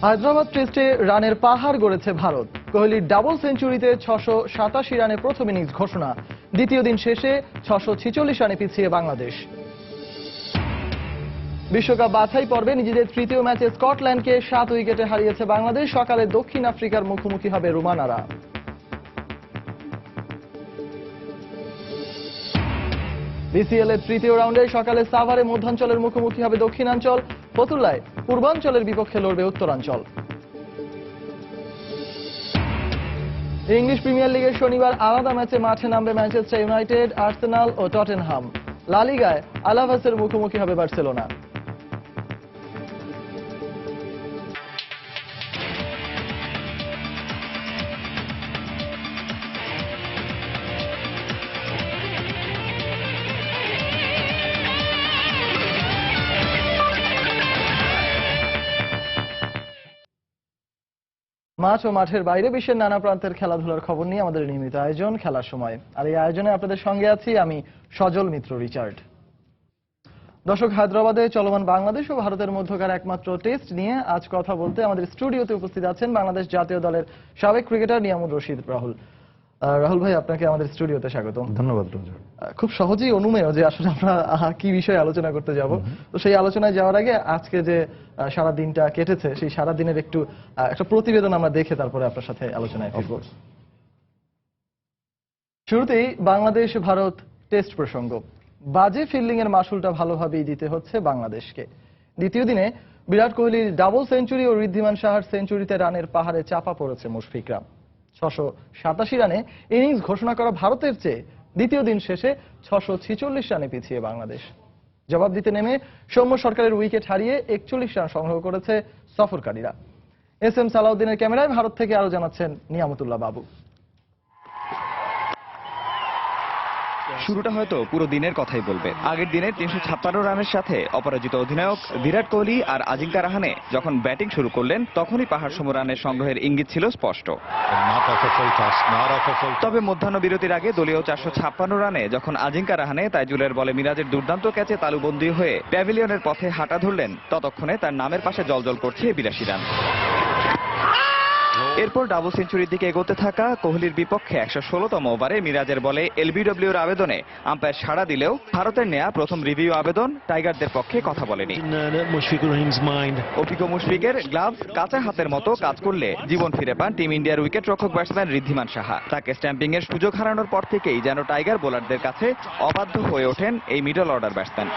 হায়দ্রাবাদ টেস্টে রানের পাহাড় গড়েছে ভারত। কোহলির ডাবল সেঞ্চুরিতে 687 রানে প্রথম ইনিংস ঘোষণা। দ্বিতীয় দিন শেষে 646 রানে পিছিয়ে বাংলাদেশ। বিশ্বকাপ বাছাই পর্বে নিজেদের তৃতীয় ম্যাচে স্কটল্যান্ডকে 7 উইকেটে হারিয়েছে বাংলাদেশ। সকালে দক্ষিণ আফ্রিকার মুখোমুখি হবে রোমানারা। বিসিএল এর তৃতীয় রাউন্ডে সকালে সাভারে মধ্যাঞ্চলের মুখোমুখি হবে দক্ষিণাঞ্চল। ফতুল্লায় পূর্বাঞ্চলের বিপক্ষে লড়বে উত্তরাঞ্চল। ইংলিশ প্রিমিয়ার লিগের শনিবার আলাদা ম্যাচে মাঠে নামবে ম্যানচেস্টার ইউনাইটেড, আর্সেনাল ও টটেনহাম। লা লিগায় আলাভেসের মুখোমুখি হবে বার্সেলোনা। মাঠ ও মাঠের বাইরে বিশ্বের নানা প্রান্তের খেলাধুলার খবর নিয়ে আমাদের নিয়মিত আয়োজন খেলার সময়। আর এই আয়োজনে আপনাদের সঙ্গে আছি আমি সজল মিত্র রিচার্ড। দর্শক, হায়দ্রাবাদে চলমান বাংলাদেশ ও ভারতের মধ্যকার একমাত্র টেস্ট নিয়ে আজ কথা বলতে আমাদের স্টুডিওতে উপস্থিত আছেন বাংলাদেশ জাতীয় দলের সাবেক ক্রিকেটার নিয়ামুর রশিদ রাহুল। রাহুল ভাই, আপনাকে আমাদের স্টুডিওতে স্বাগত। ধন্যবাদ। খুব সহজেই অনুমেয় যে আসলে আমরা কি বিষয়ে আলোচনা করতে যাব। তো সেই আলোচনায় যাওয়ার আগে আজকে যে সারা দিনটা কেটেছে সেই সারা দিনের একটা প্রতিবেদন আমরা দেখে তারপরে আপনার সাথে আলোচনায় ফিরব। শুরুতেই বাংলাদেশ ভারত টেস্ট প্রসঙ্গ। বাজে ফিল্ডিং এর মাসুলটা ভালোভাবেই দিতে হচ্ছে বাংলাদেশকে। দ্বিতীয় দিনে বিরাট কোহলির ডাবল সেঞ্চুরি ও ঋদ্ধিমান সাহার সেঞ্চুরিতে রানের পাহাড়ে চাপা পড়েছে মুশফিকরা। 687 রানে ইনিংস ঘোষণা করা ভারতের চেয়ে দ্বিতীয় দিন শেষে 646 রানে পিছিয়ে বাংলাদেশ। জবাব দিতে নেমে সৌম্য সরকারের উইকেট হারিয়ে 41 রান সংগ্রহ করেছে সফরকারীরা। এস এম সালাউদ্দিনের ক্যামেরায় ভারত থেকে আরো জানাচ্ছেন নিয়ামতুল্লাহ বাবু। শুরুটা হয়তো পুরো দিনের কথাই বলবে। আগের দিনের 356 রানের সাথে অপরাজিত অধিনায়ক বিরাট কোহলি আর আজিঙ্কা রাহানে যখন ব্যাটিং শুরু করলেন তখনই পাহাড়সম রানের সংগ্রহের ইঙ্গিত ছিল স্পষ্ট। তবে মধ্যাহ্ন বিরতির আগে দলীয় 456 রানে যখন আজিঙ্কা রাহানে তাইজুলের বলে মিরাজের দুর্দান্ত ক্যাচে তালুবন্দী হয়ে প্যাভিলিয়নের পথে হাঁটা ধরলেন, ততক্ষণে তার নামের পাশে জলজল করছে 82 রান। এরপর ডাবল সেঞ্চুরির দিকে এগোতে থাকা কোহলির বিপক্ষে 116তম ওভারে মিরাজের বলে এলবিডব্লিউর আবেদনে আম্পায়ার সাড়া দিলেও ভারতের নেয়া প্রথম রিভিউ আবেদন টাইগারদের পক্ষে কথা বলেনি। অভিজ্ঞ মুশফিকের গ্লাভস কাঁচা হাতের মতো কাজ করলে জীবন ফিরে পান টিম ইন্ডিয়ার উইকেট রক্ষক ব্যাটসম্যান ঋদ্ধিমান সাহা। তাকে স্ট্যাম্পিং এর সুযোগ হারানোর পর থেকেই যেন টাইগার বোলারদের কাছে অবাধ্য হয়ে ওঠেন এই মিডল অর্ডার ব্যাটসম্যান।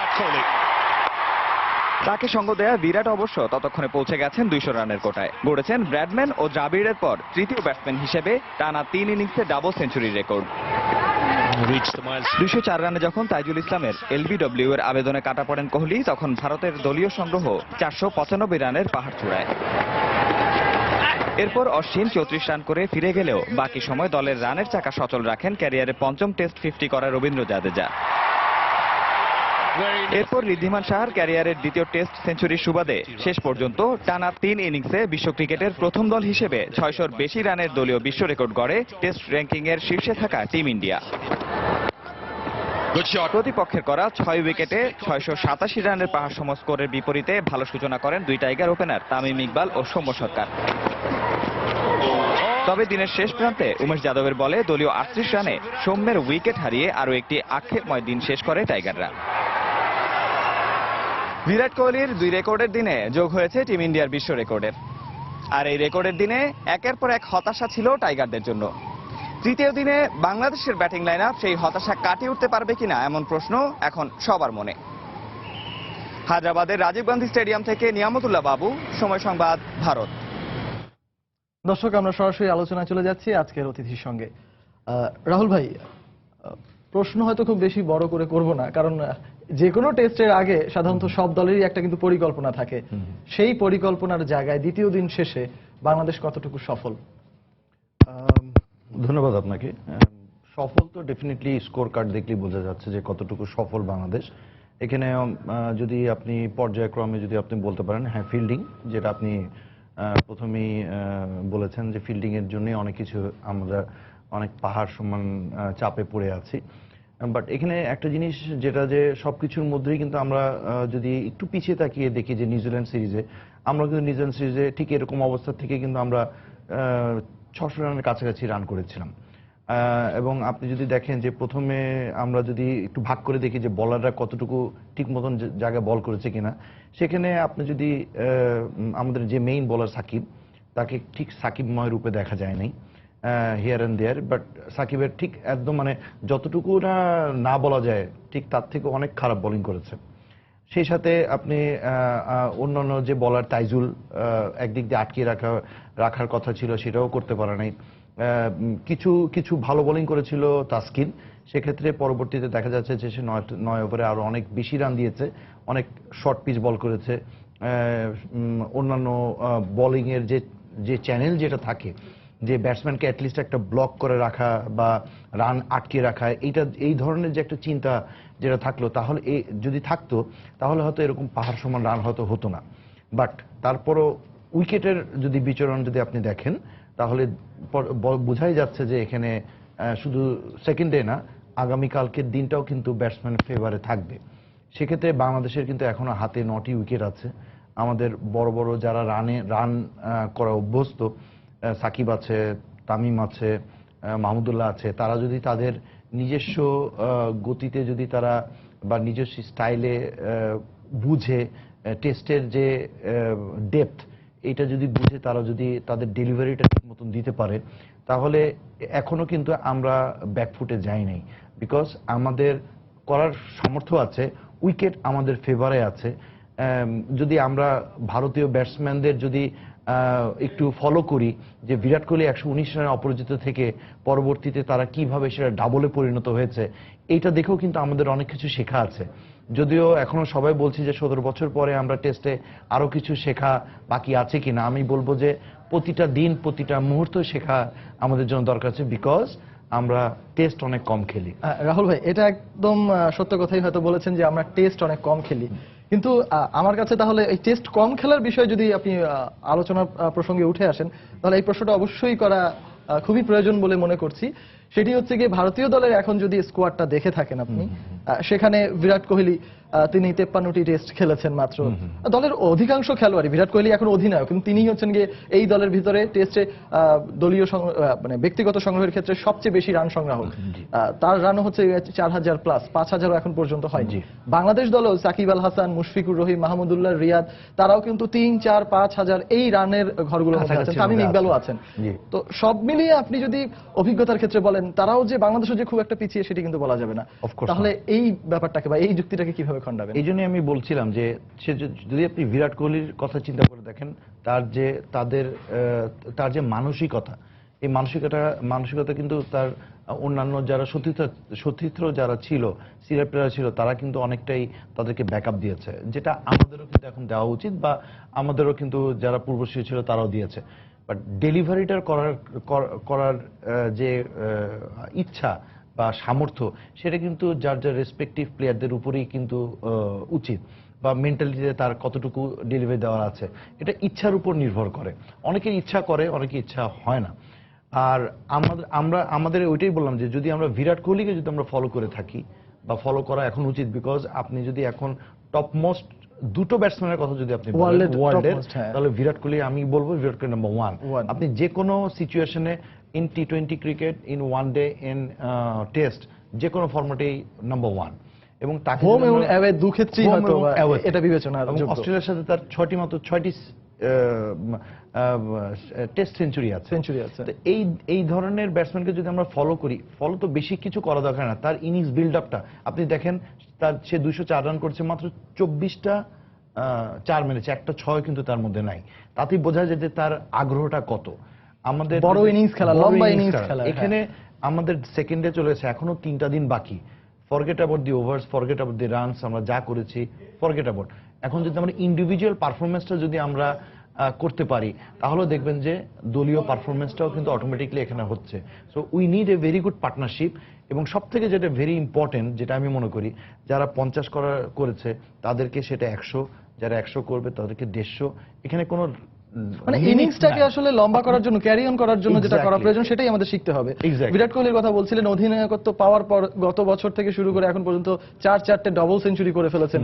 তাকে সঙ্গ দেয়া বিরাট অবশ্য ততক্ষণে পৌঁছে গেছেন 200 রানের কোটায়। গড়েছেন ব্র্যাডম্যান ও দ্রাবিড়ের পর তৃতীয় ব্যাটসম্যান হিসেবে টানা 3 ইনিংসে ডাবল সেঞ্চুরির রেকর্ড। 204 রানে যখন তাইজুল ইসলামের এলবিডব্লিউ এর আবেদনে কাটা পড়েন কোহলি, তখন ভারতের দলীয় সংগ্রহ 495 রানের পাহাড় চূড়ায়। এরপর অশ্বিন 34 রান করে ফিরে গেলেও বাকি সময় দলের রানের চাকা সচল রাখেন ক্যারিয়ারে পঞ্চম টেস্ট 50 করা রবীন্দ্র জাদেজা। এরপর ঋদ্ধিমান সাহার ক্যারিয়ারের দ্বিতীয় টেস্ট সেঞ্চুরির সুবাদে শেষ পর্যন্ত টানা 3 ইনিংসে বিশ্ব ক্রিকেটের প্রথম দল হিসেবে 600-র বেশি রানের দলীয় বিশ্ব রেকর্ড গড়ে টেস্ট র্যাঙ্কিং এর শীর্ষে থাকা টিম ইন্ডিয়া। প্রতিপক্ষের করা 6 উইকেটে 687 রানের পাহাড়সম স্কোরের বিপরীতে ভালো সূচনা করেন দুই টাইগার ওপেনার তামিম ইকবাল ও সৌম্য সরকার। তবে দিনের শেষ প্রান্তে উমেশ যাদবের বলে দলীয় 38 রানে সৌম্যের উইকেট হারিয়ে আরও একটি আক্ষেপময় দিন শেষ করে টাইগাররা। বিরাট কোহলির 2 রেকর্ডের দিনে যোগ হয়েছে টিম ইন্ডিয়ার বিশ্ব রেকর্ডের। আর এই রেকর্ডের দিনে একের পর এক হতাশা ছিল টাইগারদের জন্য। তৃতীয় দিনে বাংলাদেশের ব্যাটিং লাইন আপ সেই হতাশা কাটিয়ে উঠতে পারবে কিনা এমন প্রশ্ন এখন সবার মনে। হায়দ্রাবাদের রাজীব গান্ধী স্টেডিয়াম থেকে নিয়ামতুল্লাহ বাবু, সময় সংবাদ, ভারত। দর্শক, আমরা সরাসরি আলোচনায় চলে যাচ্ছি আজকের অতিথির সঙ্গে। রাহুল ভাই, প্রশ্ন হয়তো খুব বেশি বড় করে করব না, কারণ যে কোনো টেস্টের আগে সাধারণত সব দলেরই একটা কিন্তু পরিকল্পনা থাকে। সেই পরিকল্পনার জায়গায় দ্বিতীয় দিন শেষে বাংলাদেশ কতটুকু সফল? ধন্যবাদ আপনাকে। সফল তো ডেফিনেটলি স্কোর কার্ড দেখলেই বোঝা যাচ্ছে যে কতটুকু সফল বাংলাদেশ। এখানে যদি আপনি পর্যায়ক্রমে যদি আপনি বলতে পারেন, হ্যাঁ, ফিল্ডিং, যেটা আপনি প্রথমেই বলেছেন যে ফিল্ডিং এর জন্য অনেক কিছু আমরা অনেক পাহাড় সমান চাপে পড়ে আছি। বাট এখানে একটা জিনিস যেটা যে সবকিছুর মধ্যেই কিন্তু আমরা যদি একটু পিছিয়ে তাকিয়ে দেখি যে নিউজিল্যান্ড সিরিজে আমরা কিন্তু নিউজিল্যান্ড সিরিজে ঠিক এরকম অবস্থা থেকে কিন্তু আমরা 600 রানের কাছাকাছি রান করেছিলাম। এবং আপনি যদি দেখেন যে প্রথমে আমরা যদি একটু ভাগ করে দেখি যে বলাররা কতটুকু ঠিক মতন জায়গায় বল করেছে কিনা, সেখানে আপনি যদি আমাদের যে মেইন বলার সাকিব, তাকে ঠিক সাকিবময় রূপে দেখা যায় নাই হিয়ার অ্যান্ড দেয়ার, বাট সাকিবের ঠিক একদম মানে যতটুকু না বলা যায় ঠিক তার থেকে অনেক খারাপ বোলিং করেছে। সেই সাথে আপনি অন্যান্য যে বলার তাইজুল একদিক দিয়ে আটকে রাখার কথা ছিল, সেটাও করতে পারে নাই। কিছু কিছু ভালো বোলিং করেছিল তাসকিন, সেক্ষেত্রে পরবর্তীতে দেখা যাচ্ছে যে সে 9 ওভারে আরো অনেক বেশি রান দিয়েছে, অনেক শর্ট পিচ বল করেছে। অন্যান্য বোলিং এর যে চ্যানেল যেটা থাকে, যে ব্যাটসম্যানকে অ্যাটলিস্ট একটা ব্লক করে রাখা বা রান আটকে রাখা, এই ধরনের যে একটা চিন্তা যেটা থাকলো, তাহলে যদি থাকতো তাহলে হয়তো এরকম পাহাড় সমান রান হয়তো হতো না। বাট তারপরও উইকেটের যদি বিচরণ যদি আপনি দেখেন, তাহলে বোঝাই যাচ্ছে যে এখানে শুধু সেকেন্ড ডে না, আগামীকালকের দিনটাও কিন্তু ব্যাটসম্যান ফেভারে থাকবে। সেক্ষেত্রে বাংলাদেশের কিন্তু এখনো হাতে 9টি উইকেট আছে। আমাদের বড় বড় যারা রান করা অভ্যস্ত, সাকিব আছে, তামিম আছে, মাহমুদুল্লাহ আছে, তারা যদি তাদের নিজস্ব গতিতে যদি তারা বা নিজস্ব স্টাইলে বুঝে টেস্টের যে ডেপথ, এটা যদি বুঝে তারা যদি তাদের ডেলিভারিটা ঠিক মতন দিতে পারে, তাহলে এখনো কিন্তু আমরা ব্যাকফুটে যাই নাই। বিকজ আমাদের করার সামর্থ্য আছে, উইকেট আমাদের ফেভারে আছে। যদি আমরা ভারতীয় ব্যাটসম্যানদের যদি একটু ফলো করি, যে বিরাট কোহলি 119 রানে অপরাজিত থেকে পরবর্তীতে তারা কিভাবে সেটা ডাবলে পরিণত হয়েছে, এইটা দেখেও কিন্তু আমাদের অনেক কিছু শেখা আছে। যদিও এখনো সবাই বলছি যে 17 বছর পরে আমরা টেস্টে আরো কিছু শেখা বাকি আছে কিনা, আমি বলবো যে প্রতিটা দিন প্রতিটা মুহূর্ত শেখা আমাদের জন্য দরকার আছে, বিকজ আমরা টেস্ট অনেক কম খেলি। রাহুল ভাই, এটা একদম সত্য কথাই হয়তো বলেছেন যে আমরা টেস্ট অনেক কম খেলি, কিন্তু আমার কাছে তাহলে এই টেস্ট কম খেলার বিষয়ে যদি আপনি আলোচনার প্রসঙ্গে উঠে আসেন, তাহলে এই প্রশ্নটা অবশ্যই করা খুবই প্রয়োজন বলে মনে করছি। সেটি হচ্ছে গিয়ে ভারতীয় দলের এখন যদি স্কোয়াডটা দেখে থাকেন আপনি, সেখানে বিরাট কোহলি তিনি 53টি টেস্ট খেলেছেন মাত্র। দলের অধিকাংশ খেলোয়াড়ই, বিরাট কোহলি এখন অধিনায়ক, কিন্তু তিনি হচ্ছেন গিয়ে এই দলের ভিতরে টেস্টে দলীয় মানে ব্যক্তিগত সংগ্রহের ক্ষেত্রে সবচেয়ে বেশি রান সংগ্রাহক। তার রানও হচ্ছে 4000 প্লাস, 5000 এখন পর্যন্ত হয়নি। বাংলাদেশ দলও সাকিব আল হাসান, মুশফিকুর রহিম, মাহমুদুল্লাহ, রিয়াদ, তারাও কিন্তু 3, 4, 5000 এই রানের ঘরগুলোর মধ্যে আছেন। তামিম ইকবালও আছেন। তো সব মিলিয়ে আপনি যদি অভিজ্ঞতার ক্ষেত্রে বলেন, তারাও যে বাংলাদেশও যে খুব একটা পিছিয়ে, সেটি কিন্তু বলা যাবে না। তাহলে এই ব্যাপারটাকে বা এই যুক্তিটাকে কিভাবে খণ্ডাবেন? এই জন্যই আমি বলছিলাম যে যদি আপনি বিরাট কোহলির কথা চিন্তা করে দেখেন, তার যে মানসিকতা, এই মানসিকতা কিন্তু তার অন্যান্য যারা সতীর্থ যারা ছিল, সিনিয়র প্লেয়ার ছিল, তারা কিন্তু অনেকটাই তাদেরকে ব্যাকআপ দিয়েছে, যেটা আমাদেরও কিন্তু এখন দেওয়া উচিত, বা আমাদেরও কিন্তু যারা পূর্বসূরি ছিল তারাও দিয়েছে। বাট ডেলিভারিটার করার যে ইচ্ছা বা সামর্থ্য, সেটা কিন্তু যার রেসপেক্টিভ প্লেয়ারদের উপরেই কিন্তু উচিত, বা মেন্টালিটিতে তার কতটুকু ডেলিভারি দেওয়ার আছে, এটা ইচ্ছার উপর নির্ভর করে। অনেকের ইচ্ছা করে, অনেকের ইচ্ছা হয় না। আর আমাদের ওইটাই বললাম যে যদি আমরা বিরাট কোহলিকে যদি আমরা ফলো করে থাকি, বা ফলো করা এখন উচিত, বিকজ আপনি যদি এখন টপ মোস্ট দুটো ব্যাটসম্যানের কথা যদি আপনি বলেন ওয়ার্ল্ডের, তাহলে বিরাট কোহলি, আমি বলবো বিরাট কোহলি নাম্বার 1। আপনি যে কোনো সিচুয়েশনে, in T20 cricket, in one day, in test, যে কোনো ফরম্যাটেই নাম্বার 1। এবং তাকে হোম এবং অ্যাওয়ে দু ক্ষেত্রেই হয়তো এটা বিবেচনা। অস্ট্রেলিয়ার সাথে তার 6টি টেস্ট সেঞ্চুরি আছে। এই ধরনের ব্যাটসম্যানকে যদি আমরা ফলো করি, ফলো তো বেশি কিছু করা দরকার না, তার ইনিংস বিল্ড আপটা আপনি দেখেন, সে 204 রান করছে, মাত্র 24টা 4 মেরেছে, একটা 6 কিন্তু তার মধ্যে নাই। তাতেই বোঝা যায় যে তার আগ্রহটা কত। আমাদের বড় ইনিংস খেলা, লম্বা ইনিংস খেলা, এখানে আমাদের সেকেন্ডে চলেছে, এখনো 3টা দিন বাকি। Forget about the ওভার্স, forget about the runs, আমরা যা করেছি ফরগেট অ্যাবাউট। এখন যদি আমরা ইন্ডিভিজুয়াল পারফরমেন্সটা যদি আমরা করতে পারি, তাহলে দেখবেন যে দলীয় পারফরমেন্সটাও কিন্তু অটোমেটিকলি এখানে হচ্ছে। So we need a very good partnership. এবং সব থেকে যেটা ভেরি ইম্পর্টেন্ট, যেটা আমি মনে করি, যারা 50 করেছে তাদেরকে সেটা 100, যারা 100 করবে তাদেরকে 150। এখানে কোনো মানে ইনিংসটাকে আসলে লম্বা করার জন্য, ক্যারি অন করার জন্য যেটা করা Exactly. প্রয়োজন সেটাই আমাদের শিখতে হবে। Exactly. বিরাট কোহলির কথা বলছিলেন, অধিনায়কত্ব পাওয়ার পর গত বছর থেকে শুরু করে এখন পর্যন্ত 4-4টে ডবল সেঞ্চুরি করে ফেলেছেন।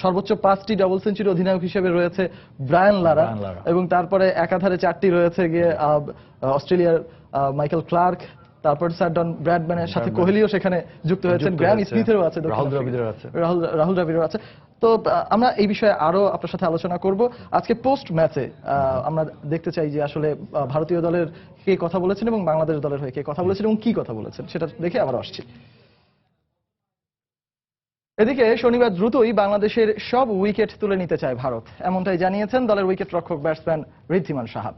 সর্বোচ্চ 5টি ডবল সেঞ্চুরি অধিনায়ক হিসেবে রয়েছে ব্রায়ান লারা, ব্রায়ান লারা। এবং তারপরে একাধারে 4টি রয়েছে গিয়ে অস্ট্রেলিয়ার মাইকেল ক্লার্ক, তারপর স্যার ডন ব্র্যাডম্যানের সাথে কোহলিও সেখানে যুক্ত হয়েছেন, যুক্ত গ্র্যাম হয়েছে। স্মিথেরও আছে, দক্ষিণ রাহুল আফ্রিকায়। দ্রাবিড়ের আছে। রাহুল দ্রাবিড়ের আছে। তো আমরা এই বিষয়ে আরো আপনার সাথে আলোচনা করব আজকে পোস্ট ম্যাচে। আমরা দেখতে চাই যে আসলে ভারতীয় দলের কে কথা বলেছেন এবং বাংলাদেশ দলের হয়ে কে কথা বলেছেন এবং কি কথা বলেছেন সেটা দেখে আবার আসছি। এদিকে শনিবার দ্রুতই বাংলাদেশের সব উইকেট তুলে নিতে চায় ভারত, এমনটাই জানিয়েছেন দলের উইকেট রক্ষক ব্যাটসম্যান ঋদ্ধিমান সাহা।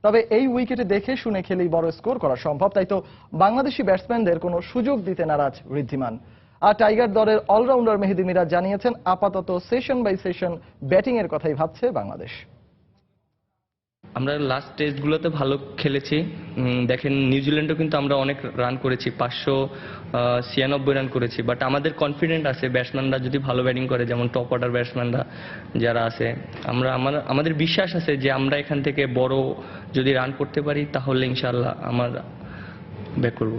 তবে এই উইকেটে দেখে শুনে খেলেই বড় স্কোর করা সম্ভব, তাই তো বাংলাদেশি ব্যাটসম্যানদের কোনো সুযোগ দিতে নারাজ ঋদ্ধিমান। আর টাইগার দলের অলরাউন্ডার মেহেদী মিরাজ জানিয়েছেন আপাতত সেশন বাই সেশন ব্যাটিং এর কথাই ভাবছে বাংলাদেশ। আমরা লাস্ট টেস্টগুলোতে ভালো খেলেছি। দেখেন নিউজিল্যান্ডও কিন্তু আমরা অনেক রান করেছি, 596 রান করেছি, বাট আমাদের কনফিডেন্ট আছে ব্যাটসম্যানরা যদি ভালো ব্যাটিং করে, যেমন টপ অর্ডার ব্যাটসম্যানরা যারা আছে, আমাদের বিশ্বাস আছে যে আমরা এখান থেকে বড় যদি রান করতে পারি তাহলে ইনশাআল্লাহ আমরা ব্যাক করব।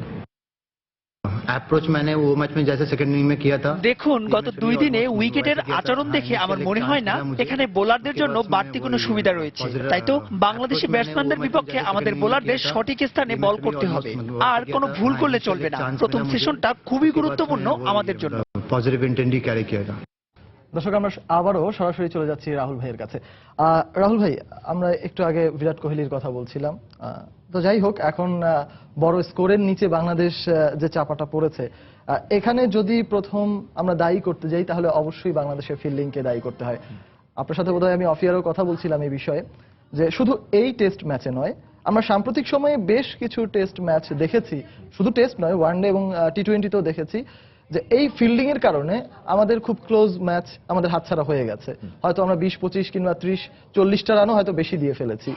अप्रोच मैंने वो मैच में जैसे सेकंड इनिंग में किया था। দেখুন, গত 2 দিনে উইকেটের আচরণ দেখে আমার মনে হয় না এখানে বোলারদের জন্য বাড়তি কোনো সুবিধা রয়েছে। তাই তো বাংলাদেশি ব্যাটসম্যানদের বিপক্ষে আমাদের বোলারদের সঠিক স্থানে বল করতে হবে, আর কোনো ভুল করলে চলবে না। প্রথম সেশনটা খুবই গুরুত্বপূর্ণ আমাদের জন্য। पॉजिटिव इंटेंट ही कैरी किया था। দর্শক, আমরা আবারও সরাসরি চলে যাচ্ছি রাহুল ভাইয়ের কাছে। রাহুল ভাই, আমরা একটু আগে বিরাট কোহলির কথা বলছিলাম। তো যাই হোক, এখন বড় স্কোরের নিচে বাংলাদেশ যে চাপাটা পড়েছে, এখানে যদি প্রথম আমরা দায়ী করতে যাই তাহলে অবশ্যই বাংলাদেশের ফিল্ডিংকে দায়ী করতে হয়। আপনার সাথে বোধহয় আমি অফিয়ারও কথা বলছিলাম এই বিষয়ে, যে শুধু এই টেস্ট ম্যাচে নয়, আমরা সাম্প্রতিক সময়ে বেশ কিছু টেস্ট ম্যাচ দেখেছি, শুধু টেস্ট নয়, ওয়ানডে এবং টি-20তেও দেখেছি যে এই ফিল্ডিং এর কারণে আমাদের খুব ক্লোজ ম্যাচ আমাদের হাতছাড়া হয়ে গেছে। হয়তো আমরা 20-25 কিংবা 30-40টা রানও হয়তো বেশি দিয়ে ফেলেছি।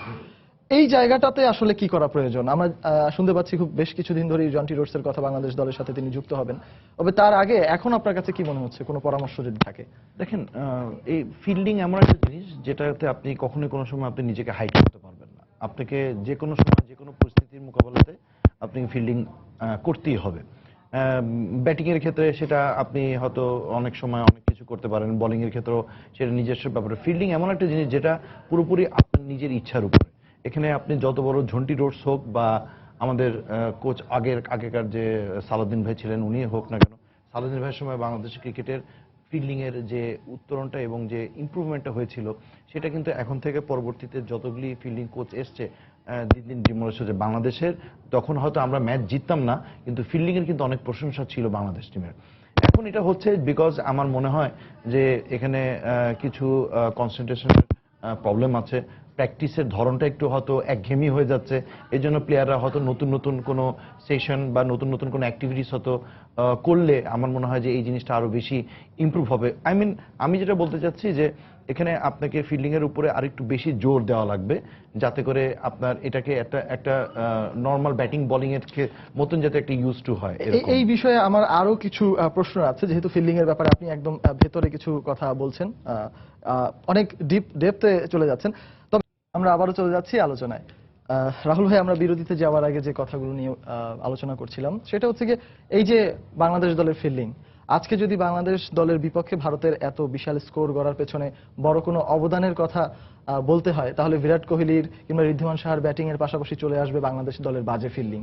এই জায়গাটাতে আসলে কি করা প্রয়োজন? আমরা শুনতে পাচ্ছি খুব বেশ কিছুদিন ধরেই জন্টি রোডসের কথা, বাংলাদেশ দলের সাথে তিনি যুক্ত হবেন। তবে তার আগে এখন আপনার কাছে কি মনে হচ্ছে, কোনো পরামর্শ যদি থাকে? দেখেন, এই ফিল্ডিং এমন একটা জিনিস যেটাতে আপনি কখনোই কোনো সময় আপনি নিজেকে হাইড করতে পারবেন না। আপনাকে যে কোনো সময় যে কোনো পরিস্থিতির মোকাবেলাতে আপনি ফিল্ডিং করতেই হবে। ব্যাটিং এর ক্ষেত্রে সেটা আপনি হয়তো অনেক সময় অনেক কিছু করতে পারেন, বোলিং এর ক্ষেত্রেও সেটা নিজস্ব ব্যাপারে। ফিল্ডিং এমন একটা জিনিস যেটা পুরোপুরি আপনার নিজের ইচ্ছার উপরে। এখানে আপনি যত বড় ঝন্টি রোডস হোক বা আমাদের কোচ আগেকার যে সালাউদ্দিন ভাই ছিলেন উনি হোক না কেন, সালাউদ্দিন ভাইয়ের সময় বাংলাদেশের ক্রিকেটের ফিল্ডিং এর যে উত্তরণটা এবং যে ইমপ্রুভমেন্টটা হয়েছিল সেটা কিন্তু এখন থেকে পরবর্তীতে যতগুলি ফিল্ডিং কোচ এসছে দিন দিন ডিমোলিশ হচ্ছে বাংলাদেশের। তখন হয়তো আমরা ম্যাচ জিততাম না, কিন্তু ফিল্ডিং এর কিন্তু অনেক প্রশংসা ছিল বাংলাদেশ টিমের। এখন এটা হচ্ছে বিকজ আমার মনে হয় যে এখানে কিছু কনসেন্ট্রেশনের প্রবলেম আছে, প্র্যাকটিসের ধরনটা একটু হয়তো একঘেয়েমি হয়ে যাচ্ছে। এই জন্য প্লেয়াররা হয়তো নতুন নতুন কোনো সেশন বা নতুন নতুন কোনো অ্যাক্টিভিটিস হয়তো করলে আমার মনে হয় যে এই জিনিসটা আরো বেশি ইমপ্রুভ হবে। আমি যেটা বলতে চাচ্ছি যে এখানে আপনাকে ফিল্ডিং এর উপরে আরেকটু বেশি জোর দেওয়া লাগবে, যাতে করে আপনার এটাকে একটা নর্মাল ব্যাটিং বোলিং এর মতন যাতে একটা ইউজ টু হয়। এই বিষয়ে আমার আরো কিছু প্রশ্ন আছে, যেহেতু ফিল্ডিং এর ব্যাপারে আপনি একদম ভেতরে কিছু কথা বলছেন, অনেক ডেপথে চলে যাচ্ছেন। তবে আমরা আবারও চলে যাচ্ছি আলোচনায়। রাহুল ভাই, আমরা বিরতিতে যাওয়ার আগে যে কথাগুলো নিয়ে আলোচনা করছিলাম সেটা হচ্ছে যে এই যে বাংলাদেশ দলের ফিল্ডিং, আজকে যদি বাংলাদেশ দলের বিপক্ষে ভারতের এত বিশাল স্কোর গড়ার পেছনে বড় কোনো অবদানের কথা বলতে হয়, তাহলে বিরাট কোহলির কিংবা ঋদ্ধিমান সাহার ব্যাটিং এর পাশাপাশি চলে আসবে বাংলাদেশ দলের বাজে ফিল্ডিং।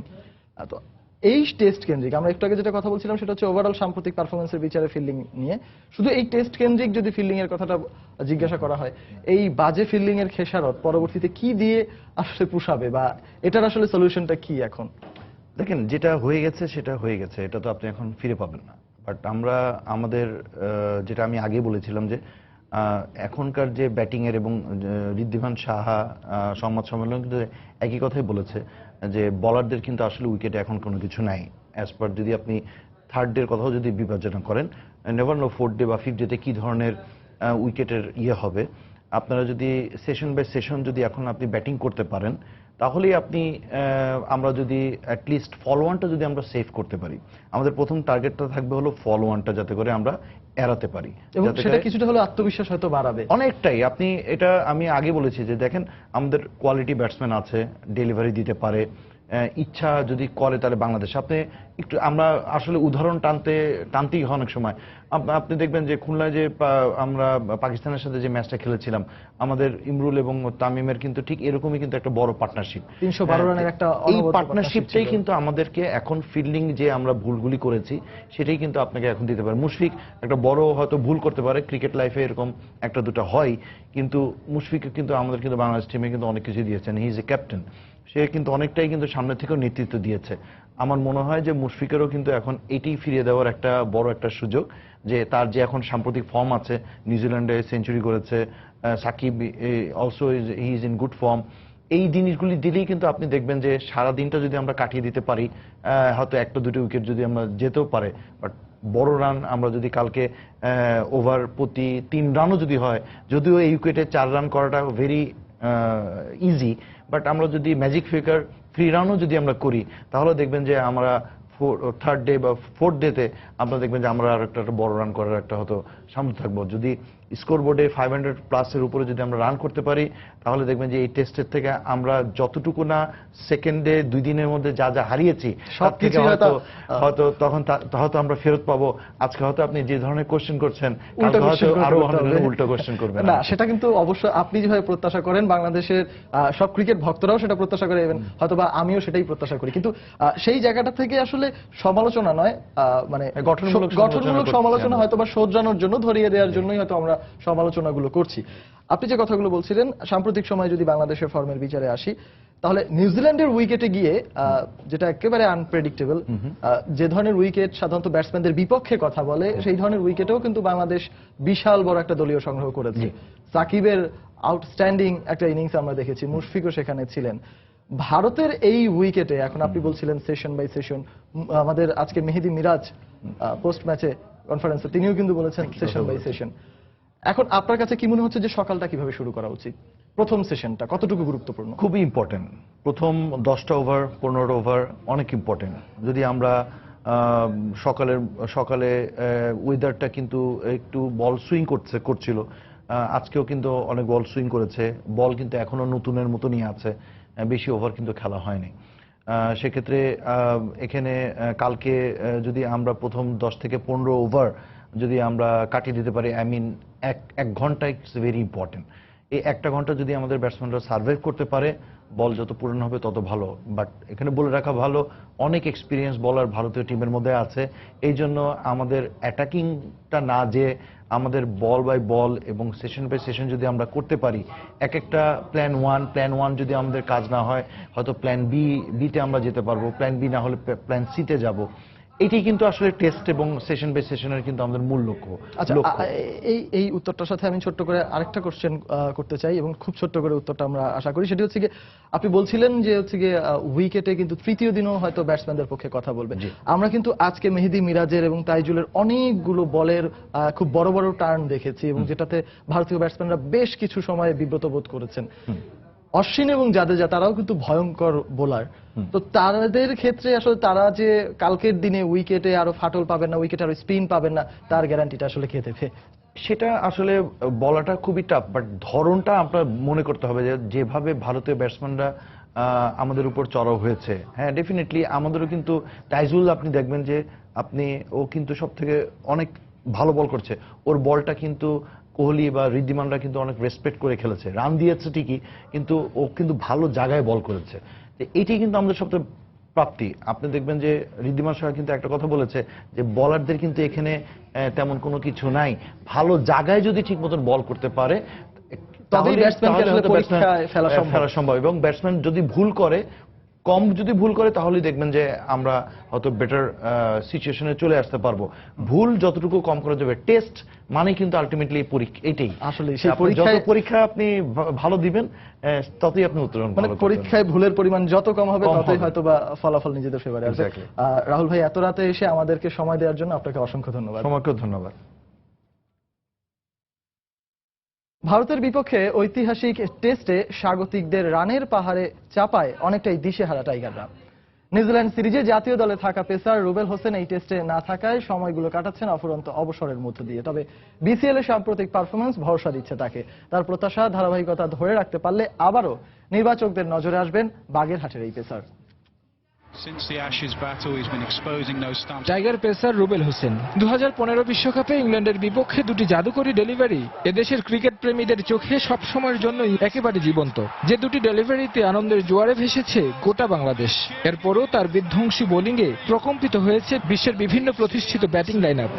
তো এই টেস্ট কেন্দ্রিক, আমরা একটু আগে যেটা কথা বলছিলাম সেটা হচ্ছে ওভারঅল সাম্প্রতিক পারফরমেন্সের বিচারে ফিল্ডিং নিয়ে, শুধু এই টেস্ট কেন্দ্রিক যদি ফিল্ডিং এর কথাটা জিজ্ঞাসা করা হয়, এই বাজে ফিল্ডিং এর খেসারত পরবর্তীতে কি দিয়ে আসলে পুষাবে, বা এটার আসলে সলিউশনটা কি এখন? দেখেন, যেটা হয়ে গেছে সেটা হয়ে গেছে, এটা তো আপনি এখন ফিরে পাবেন না। বাট আমরা আমাদের যেটা আমি আগে বলেছিলাম যে এখনকার যে ব্যাটিং এর এবং ঋদ্ধিমান সাহা সংবাদ সম্মেলন কিন্তু একই কথাই বলেছে যে বলারদের কিন্তু আসলে উইকেটে এখন কোনো কিছু নাই। অ্যাজ পার যদি আপনি থার্ড ডের কথাও যদি বিবেচনা করেন, নেভার নো ফোর্থ ডে বা ফিফথ ডেতে কি ধরনের উইকেটের হবে। আপনারা যদি সেশন বাই সেশন যদি এখন আপনি ব্যাটিং করতে পারেন, তাহলেই আপনি আমরা যদি অ্যাটলিস্ট ফল ওয়ানটা যদি আমরা সেভ করতে পারি, আমাদের প্রথম টার্গেটটা থাকবে হলো ফল ওয়ানটা, যাতে করে আমরা এড়াতে পারি। এবং যাতে সেটা করে- কিছুটা হলো আত্মবিশ্বাস হয়তো বাড়াবে। অনেকটাই। আপনি এটা আমি আগে বলেছি যে দেখেন আমাদের কোয়ালিটি ব্যাটসম্যান আছে, ডেলিভারি দিতে পারে, ইচ্ছা যদি করে তাহলে বাংলাদেশ আপনি একটু আমরা আসলে উদাহরণ টানতেই হয় অনেক সময়। আপনি দেখবেন যে খুলনায় যে আমরা পাকিস্তানের সাথে যে ম্যাচটা খেলেছিলাম, আমাদের ইমরুল এবং তামিমের কিন্তু ঠিক এরকমই কিন্তু একটা বড় পার্টনারশিপ, 312 রানের একটা এই অনবদ্য পার্টনারশিপটাই partnership ছিল। কিন্তু আমাদেরকে এখন ফিল্ডিং যে আমরা ভুলগুলি করেছি সেটাই কিন্তু আপনাকে এখন দিতে পারে। মুশফিক একটা বড় হয়তো ভুল করতে পারে, ক্রিকেট লাইফে এরকম একটা দুটো হয়, কিন্তু মুশফিক কিন্তু আমাদের কিন্তু বাংলাদেশ টিমে কিন্তু অনেক কিছু দিয়েছেন। হি ইজ এ ক্যাপ্টেন, সে কিন্তু অনেকটাই কিন্তু সামনে থেকেও নেতৃত্ব দিয়েছে। আমার মনে হয় যে মুশফিকেরও কিন্তু এখন এটাই ফিরিয়ে দেওয়ার একটা বড় একটা সুযোগ, যে তার যে এখন সাম্প্রতিক ফর্ম আছে, নিউজিল্যান্ডে সেঞ্চুরি করেছে, Shakib also he is in good form. এই জিনিসগুলি দিলেই কিন্তু আপনি দেখবেন যে সারা দিনটা যদি আমরা কাটিয়ে দিতে পারি, হয়তো একটা দুটো উইকেট যদি আমরা যেতেও পারে, বাট বড় রান আমরা যদি কালকে ওভার প্রতি 3 রানও যদি হয়, যদিও এই উইকেটে 4 রান করাটা ভেরি ইজি, বাট আমরা যদি ম্যাজিক ফিগার 3 রানও যদি আমরা করি, তাহলে দেখবেন যে আমরা থার্ড ডে বা ফোর্থ ডেতে আপনারা দেখবেন যে আমরা আর একটা বড় রান করার একটা হয়তো সামনে থাকবো। যদি স্কোর বোর্ডে 500 প্লাসের উপরে যদি আমরা রান করতে পারি, তাহলে দেখবেন যে এই টেস্টের থেকে আমরা যতটুকু না সেকেন্ডে 2 দিনের মধ্যে যা যা হারিয়েছি তার থেকে হয়তো তখন হয়তো আমরা ফেরত পাবো। আজকে হয়তো আপনি যে ধরনের কোশ্চেন করছেন, উল্টো হয়তো question আরো করতে হবে। উল্টো কোশ্চেন করবেন। না, সেটা কিন্তু অবশ্যই আপনি যেভাবে প্রত্যাশা করেন, বাংলাদেশের সব ক্রিকেট ভক্তরাও সেটা প্রত্যাশা করে, এবং হয়তোবা আমিও সেটাই প্রত্যাশা করি। কিন্তু সেই জায়গাটা থেকে আসলে সমালোচনা নয়, মানে গঠনমূলক সমালোচনা হয়তোবা শোধরানোর জন্য, ধরিয়ে দেওয়ার জন্যই হয়তো আমরা সমালোচনাগুলো করছি। আপনি যে কথাগুলো বলছিলেন, সাম্প্রতিক সময়ে যদি বাংলাদেশের ফর্মের বিচারে আসি, তাহলে নিউজিল্যান্ডের উইকেটে গিয়ে যেটা একেবারে আনপ্রেডিক্টেবল, যে ধরনের উইকেট সাধারণত ব্যাটসম্যানদের বিপক্ষে কথা বলে, সেই ধরনের উইকেটেও কিন্তু বাংলাদেশ বিশাল বড় একটা দলীয় সংগ্রহ করেছে। সাকিবের আউটস্ট্যান্ডিং একটা ইনিংস আমরা দেখেছি, মুশফিকও সেখানে ছিলেন। ভারতের এই উইকেটে এখন আপনি বলছিলেন সেশন বাই সেশন, আমাদের আজকে মেহেদী মিরাজ পোস্ট ম্যাচে কনফারেন্সে তিনিও কিন্তু বলেছেন সেশন বাই সেশন। এখন আপনার কাছে কি মনে হচ্ছে যে সকালটা কিভাবে শুরু করা উচিত? প্রথম সেশনটা কতটুকু গুরুত্বপূর্ণ? খুবই ইম্পর্টেন্ট। প্রথম 10টা ওভার 15টা ওভার অনেক ইম্পর্টেন্ট। যদি আমরা সকালে ওয়েদারটা কিন্তু একটু বল সুইং করছিল, আজকেও কিন্তু অনেক বল সুইং করেছে, বল কিন্তু এখনো নতুনের মতনই আছে, বেশি ওভার কিন্তু খেলা হয়নি। সেক্ষেত্রে এখানে কালকে যদি আমরা প্রথম 10 থেকে 15 ওভার যদি আমরা কাটিয়ে দিতে পারি, আই মিন এক ঘন্টা ইটস ভেরি ইম্পর্টেন্ট। এই একটা ঘন্টা যদি আমাদের ব্যাটসম্যানরা সার্ভাইভ করতে পারে, বল যত পূরণ হবে তত ভালো। বাট এখানে বলে রাখা ভালো, অনেক এক্সপিরিয়েন্স বলার ভারতীয় টিমের মধ্যে আছে। এই জন্য আমাদের অ্যাটাকিংটা না, যে আমাদের বল বাই বল এবং সেশন বাই সেশন যদি আমরা করতে পারি, একটা প্ল্যান ওয়ান যদি আমাদের কাজ না হয়, হয়তো প্ল্যান বিতে আমরা যেতে পারবো, প্ল্যান বি না হলে প্ল্যান সিতে যাব। এটাই কিন্তু আসলে টেস্ট এবং সেশন বাই সেশনের কিন্তু আমাদের মূল লক্ষ্য। আচ্ছা, এই উত্তরটার সাথে আমি ছোট্ট করে আরেকটা কোশ্চেন করতে চাই, এবং খুব ছোট্ট করে উত্তরটা আমরা আশা করি। সেটি হচ্ছে গিয়ে, আপনি বলছিলেন যে হচ্ছে গিয়ে উইকেটে কিন্তু তৃতীয় দিনও হয়তো ব্যাটসম্যানদের পক্ষে কথা বলবে। আমরা কিন্তু আজকে মেহেদী মিরাজের এবং তাইজুলের অনেকগুলো বলের খুব বড় বড় টার্ন দেখেছি, এবং যেটাতে ভারতীয় ব্যাটসম্যানরা বেশ কিছু সময় বিব্রত বোধ করেছেন। অশ্বিন এবং জাদেজা তারাও কিন্তু ভয়ঙ্কর বোলার, তো তাদের ক্ষেত্রে আসলে তারা যে কালকের দিনে উইকেটে আরো ফাটল পাবেন না, উইকেটে আরো স্পিন পাবেন না, তার গ্যারান্টিটা আসলে কে দেবে? সেটা আসলে বলাটা খুবই টাফ, বাট ধরনটা আপনার মনে করতে হবে যে যেভাবে ভারতীয় ব্যাটসম্যানরা আমাদের উপর চড়াও হয়েছে, হ্যাঁ ডেফিনেটলি আমাদেরও কিন্তু তাইজুল আপনি দেখবেন যে ও কিন্তু সব থেকে অনেক ভালো বল করছে, ওর বলটা কিন্তু কোহলি বা ঋদ্ধিমানরা কিন্তু অনেক রেসপেক্ট করে খেলেছে, রান দিয়েছে ঠিকই, কিন্তু ও কিন্তু ভালো জায়গায় বল করেছে। এটি কিন্তু আমাদের সবচেয়ে প্রাপ্তি। আপনি দেখবেন যে ঋদ্ধিমান সাহা কিন্তু একটা কথা বলেছে যে বলারদের কিন্তু এখানে তেমন কোনো কিছু নাই, ভালো জায়গায় যদি ঠিক মতন বল করতে পারে তবেই ব্যাটসম্যানকে আসলে পরীক্ষায় ফেলা সম্ভব। এবং ব্যাটসম্যান যদি ভুল করে, কম যদি ভুল করে, তাহলে দেখবেন যে আমরা হয়তো বেটার সিচুয়েশনে চলে আসতে পারবো। ভুল যতটুকু কম করা যাবে, টেস্ট মানে কিন্তু আলটিমেটলি এটাই আসলে সেই পরীক্ষা আপনি ভালো দিবেন, ততই আপনি উত্তরণ, মানে পরীক্ষায় ভুলের পরিমাণ যত কম হবে ততই হয়তো বা ফলাফল নিজেদের ফেভারে আসবে। রাহুল ভাই, এত রাতে এসে আমাদেরকে সময় দেওয়ার জন্য আপনাকে অসংখ্য ধন্যবাদ। সময়কেও ধন্যবাদ। ভারতের বিপক্ষে ঐতিহাসিক টেস্টে স্বাগতিকদের রানের পাহাড়ে চাপায় অনেকটাই দিশেহারা টাইগাররা। নিউজিল্যান্ড সিরিজে জাতীয় দলে থাকা পেসার রুবেল হোসেন এই টেস্টে না থাকায় সময়গুলো কাটাচ্ছেন অফুরন্ত অবসরের মধ্য দিয়ে। তবে বিসিএল এর সাম্প্রতিক পারফরমেন্স ভরসা দিচ্ছে তাকে। তার প্রত্যাশা, ধারাবাহিকতা ধরে রাখতে পারলে আবারও নির্বাচকদের নজরে আসবেন বাগেরহাটের এই pacer. Tiger pacer Rubel Hossain 2015 বিশ্বকাপে ইংল্যান্ডের বিপক্ষে দুটি জাদুকরী ডেলিভারি এদেশের ক্রিকেট প্রেমীদের চোখে সবসময়ের জন্যই একেবারে জীবন্ত। যে দুটি ডেলিভারিতে আনন্দের জোয়ারে ভেসেছে গোটা বাংলাদেশ। এরপরও তার বিধ্বংসী বোলিংয়ে প্রকম্পিত হয়েছে বিশ্বের বিভিন্ন প্রতিষ্ঠিত ব্যাটিং লাইন আপ।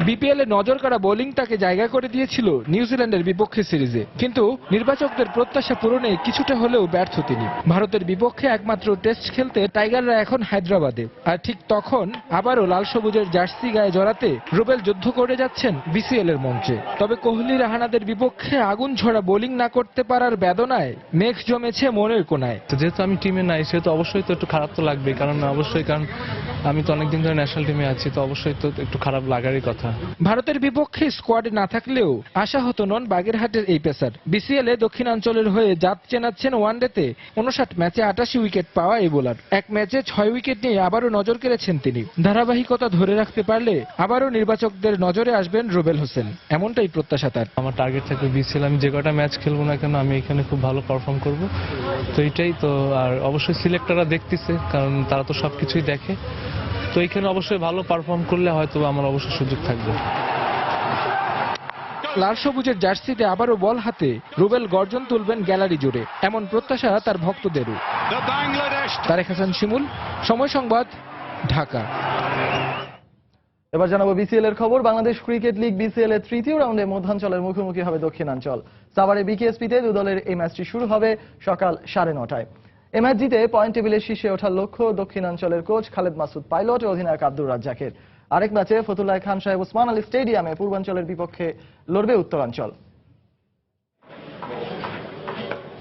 বিপিএল এ নজর কাড়া বোলিং তাকে জায়গা করে দিয়েছিল নিউজিল্যান্ডের বিপক্ষে সিরিজে, কিন্তু নির্বাচকদের প্রত্যাশা পূরণে কিছুটা হলেও ব্যর্থ তিনি। ভারতের বিপক্ষে একমাত্র টেস্ট খেলতে টাইগাররা এখন হায়দ্রাবাদে, আর ঠিক তখন আবারও লাল সবুজের জার্সি গায়ে জড়াতে রুবেল যুদ্ধ করে যাচ্ছেন বিসিএল এর মঞ্চে। তবে কোহলি রাহানাদের বিপক্ষে আগুন ঝরা বোলিং না করতে পারার বেদনায় মেঘ জমেছে মনের কোনায়। যেহেতু আমি টিমে নাই সেহেতু অবশ্যই তো একটু খারাপ তো লাগবে, কারণ আমি তো অনেকদিন ধরে ন্যাশনাল টিমে আছি, তো অবশ্যই তো একটু খারাপ লাগারই কথা। ভারতের বিপক্ষে স্কোয়াডে না থাকলেও আশাহত নন বাগেরহাটের এই পেসার। বিসিএল এ দক্ষিণাঞ্চলের হয়ে জাত চেনাচ্ছেন ওয়ানডেতে 59 ম্যাচে 88 উইকেট পাওয়া এই বোলার। এক ম্যাচে 6 উইকেট নিয়ে আবারও নজর কেড়েছেন তিনি। ধারাবাহিকতা ধরে রাখতে পারলে আবারও নির্বাচকদের নজরে আসবেন রুবেল হোসেন, এমনটাই প্রত্যাশা তার। আমার টার্গেট থাকবে বিসিএল, আমি যে কটা ম্যাচ খেলবো না কেন আমি এখানে খুব ভালো পারফর্ম করব, তো এটাই তো। আর অবশ্যই সিলেক্টররা দেখতেছে, কারণ তারা তো সবকিছুই দেখে, তো এখানে অবশ্যই ভালো পারফর্ম করলে হয়তো আমার অবশ্যই সুযোগ থাকবে। লাল সবুজের জার্সিতে আবারও বল হাতে রুবেল গর্জন তুলবেন গ্যালারি জুড়ে, এমন প্রত্যাশা তার ভক্তদেরও। তারেক হাসান শিমুল, সময় সংবাদ, ঢাকা। এবার জানাবো বিসিএল এর খবর। বাংলাদেশ ক্রিকেট লিগ বিসিএল এর তৃতীয় রাউন্ডে মধ্যাঞ্চলের মুখোমুখি হবে দক্ষিণাঞ্চল। সাভারে বিকেএসপিতে দু দলের এই ম্যাচটি শুরু হবে সকাল 9:30টায়। এই ম্যাচ জিতে পয়েন্ট টেবিলের শীর্ষে ওঠার লক্ষ্য দক্ষিণাঞ্চলের কোচ খালেদ মাসুদ পাইলট ও অধিনায়ক আব্দুর রাজ্জাকের। আরেক ম্যাচে ফতুল্লাহ খান সাহেব ওসমান আলী স্টেডিয়ামে পূর্বাঞ্চলের বিপক্ষে লড়বে উত্তরাঞ্চল।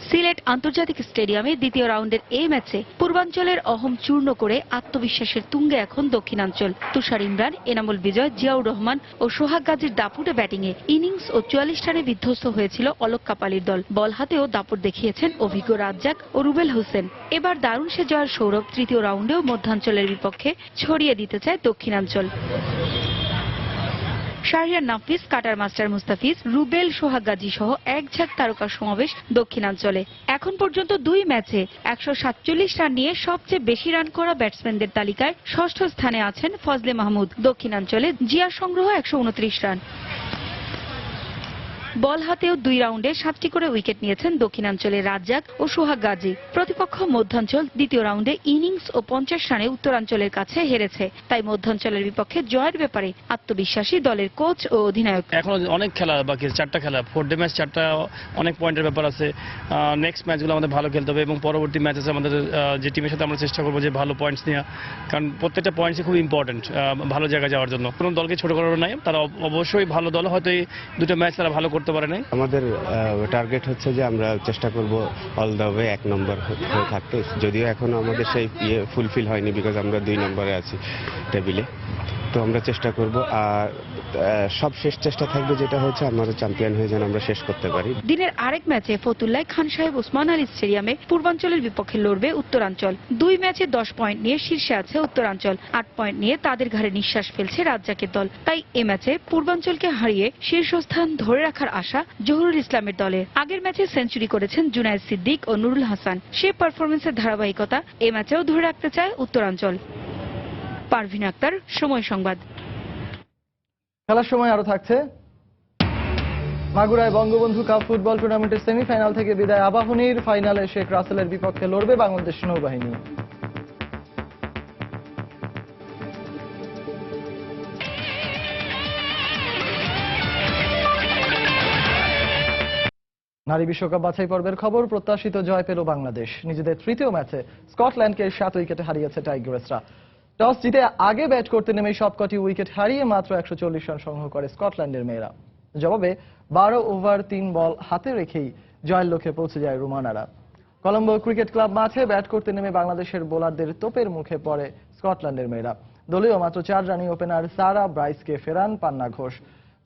সিলেট আন্তর্জাতিক স্টেডিয়ামে দ্বিতীয় রাউন্ডের এই ম্যাচে পূর্বাঞ্চলের অহম চূর্ণ করে আত্মবিশ্বাসের তুঙ্গে এখন দক্ষিণাঞ্চল। তুষার ইমরান, এনামুল বিজয়, জিয়াউর রহমান ও সোহাগ গাজীর দাপুটে ব্যাটিংয়ে ইনিংস ও 44 রানে বিধ্বস্ত হয়েছিল অলোক কাপালির দল। বল হাতেও দাপট দেখিয়েছেন অভিজ্ঞ রাজ্জাক ও রুবেল হোসেন। এবার দারুণ সে জয়ের সৌরভ তৃতীয় রাউন্ডেও মধ্যাঞ্চলের বিপক্ষে ছড়িয়ে দিতে চায় দক্ষিণাঞ্চল। শাহরিয়ার নাফিস, কাটার মাস্টার মুস্তাফিজ, রুবেল, সোহাগ গাজী সহ এক ঝাঁক তারকার সমাবেশ দক্ষিণাঞ্চলে। এখন পর্যন্ত 2 ম্যাচে 147 রান নিয়ে সবচেয়ে বেশি রান করা ব্যাটসম্যানদের তালিকায় ষষ্ঠ স্থানে আছেন ফজলে মাহমুদ। দক্ষিণাঞ্চলে জিয়ার সংগ্রহ 129 রান। বল হাতেও 2 রাউন্ডে 7টি করে উইকেট নিয়েছেন দক্ষিণাঞ্চলের রাজ্জাক ও সোহাগ গাজী। প্রতিপক্ষ মধ্যাঞ্চল দ্বিতীয় রাউন্ডে ইনিংস ও 50 রানে উত্তরাঞ্চলের কাছে হেরেছে, তাই মধ্যাঞ্চলের বিপক্ষে জয়ের ব্যাপারে আত্মবিশ্বাসী দলের কোচ ও অধিনায়ক। এখনো অনেক খেলা বাকি, 4টা খেলা, 4 ডে ম্যাচ, 4টা অনেক পয়েন্টের ব্যাপার আছে। নেক্সট ম্যাচগুলো আমাদের ভালো খেলতে হবে এবং পরবর্তী ম্যাচ আছে আমাদের যে টিমের সাথে আমরা চেষ্টা করবো যে ভালো পয়েন্টস নেওয়া, কারণ প্রত্যেকটা পয়েন্টসই খুব ইম্পর্টেন্ট ভালো জায়গায় যাওয়ার জন্য। কোনো দলকে ছোট করার নাই, তারা অবশ্যই ভালো দল, হয়তো এই 2টা ম্যাচ তারা ভালো করতে পারে নাই। আমাদের টার্গেট হচ্ছে যে আমরা চেষ্টা করব অল দ্য ওয়ে 1 নম্বর হয়ে থাকতে, যদিও এখনো আমাদের সেই ফুলফিল হয়নি, বিকজ আমরা 2 নম্বরে আছি টেবিলে। তো আমরা চেষ্টা করব, আর সব শেষ চেষ্টা থাকবে যেটা হচ্ছে আমরা চ্যাম্পিয়ন হয়ে যেন আমরা শেষ করতে পারি। দিনের আরেক ম্যাচে ফতুল্লাহ খান সাহেব ওসমান আলী স্টেডিয়ামে পূর্বাঞ্চলের বিপক্ষে লড়বে উত্তরাঞ্চল। 2 ম্যাচে 10 পয়েন্ট নিয়ে শীর্ষে আছে উত্তরাঞ্চল। 8 পয়েন্ট নিয়ে তাদের ঘাড়ে নিঃশ্বাস ফেলছে রাজ্জাকের দল। তাই এ ম্যাচে পূর্বাঞ্চলকে হারিয়ে শীর্ষস্থান ধরে রাখার আশা জহুরুল ইসলামের দলের। আগের ম্যাচে সেঞ্চুরি করেছেন জুনায়েদ সিদ্দিক ও নুরুল হাসান। সে পারফরমেন্সের ধারাবাহিকতা এ ম্যাচেও ধরে রাখতে চায় উত্তরাঞ্চল। পারভিন আক্তার, সময় সংবাদ। খেলার সময় আরো থাকছে মাগুরায় বঙ্গবন্ধু কাপ ফুটবল টুর্নামেন্টের সেমিফাইনাল থেকে বিদায় আবাহনীর। ফাইনালে শেখ রাসেলের বিপক্ষে লড়বে বাংলাদেশ নৌবাহিনী। নারী বিশ্বকাপ বাছাই পর্বের খবর। প্রত্যাশিত জয় পেল বাংলাদেশ। নিজেদের তৃতীয় ম্যাচে স্কটল্যান্ডকে 7 উইকেটে হারিয়েছে টাইগার্সরা। টস জিতে আগে ব্যাট করতে নেমে সবকটি উইকেট হারিয়ে মাত্র 140 রান সংগ্রহ করে স্কটল্যান্ডের মেয়েরা। জবাবে 12 ওভার 3 বল হাতে রেখেই জয়ের লক্ষ্যে পৌঁছে যায় রোমানারা। কলম্বো ক্রিকেট ক্লাব মাঠে ব্যাট করতে নেমে বাংলাদেশের বোলারদের তোপের মুখে পড়ে স্কটল্যান্ডের মেয়েরা। দলীয় মাত্র 4 রানি ওপেনার সারা ব্রাইসকে ফেরান পান্না ঘোষ।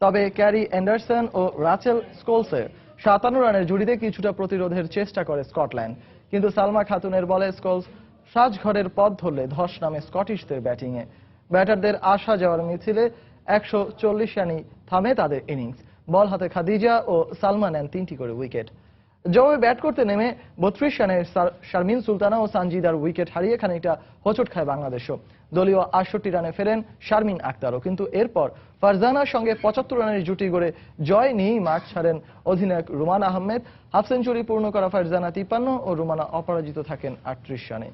তবে ক্যারি অ্যান্ডারসন ও রাচেল স্কোলসের 57 রানের জুড়িতে কিছুটা প্রতিরোধের চেষ্টা করে স্কটল্যান্ড, কিন্তু সালমা খাতুনের বলে স্কোলস সাজঘরের পথ ধরলে ধস নামে স্কটিশদের ব্যাটিংয়ে। ব্যাটারদের আসা যাওয়ার মিছিলে 140 রানই থামে তাদের ইনিংস। বল হাতে খাদিজা ও সালমা নেন 3টি করে উইকেট। জবাবে ব্যাট করতে নেমে 32 রানের শারমিন সুলতানা ও সানজিদার উইকেট হারিয়ে খানিকটা হোঁচট খায় বাংলাদেশও। দলীয় 68 রানে ফেরেন শারমিন আক্তারও, কিন্তু এরপর ফারজানার সঙ্গে 75 রানের জুটি গড়ে জয় নিয়েই মাঠ ছাড়েন অধিনায়ক রুমান আহমেদ। হাফ সেঞ্চুরি পূর্ণ করা ফারজানা 53 ও রুমানা অপরাজিত থাকেন 38 রানে।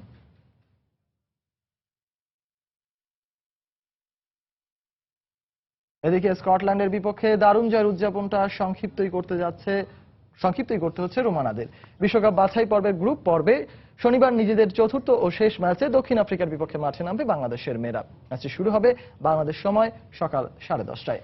এদিকে স্কটল্যান্ডের বিপক্ষে দারুণ জয়ের উদযাপনটা সংক্ষিপ্তই করতে হচ্ছে রোমানাদের। বিশ্বকাপ বাছাই পর্বের গ্রুপ পর্বে শনিবার নিজেদের চতুর্থ ও শেষ ম্যাচে দক্ষিণ আফ্রিকার বিপক্ষে মাঠে নামবে বাংলাদেশের মেয়েরা। ম্যাচটি শুরু হবে বাংলাদেশ সময় সকাল 10:30টায়।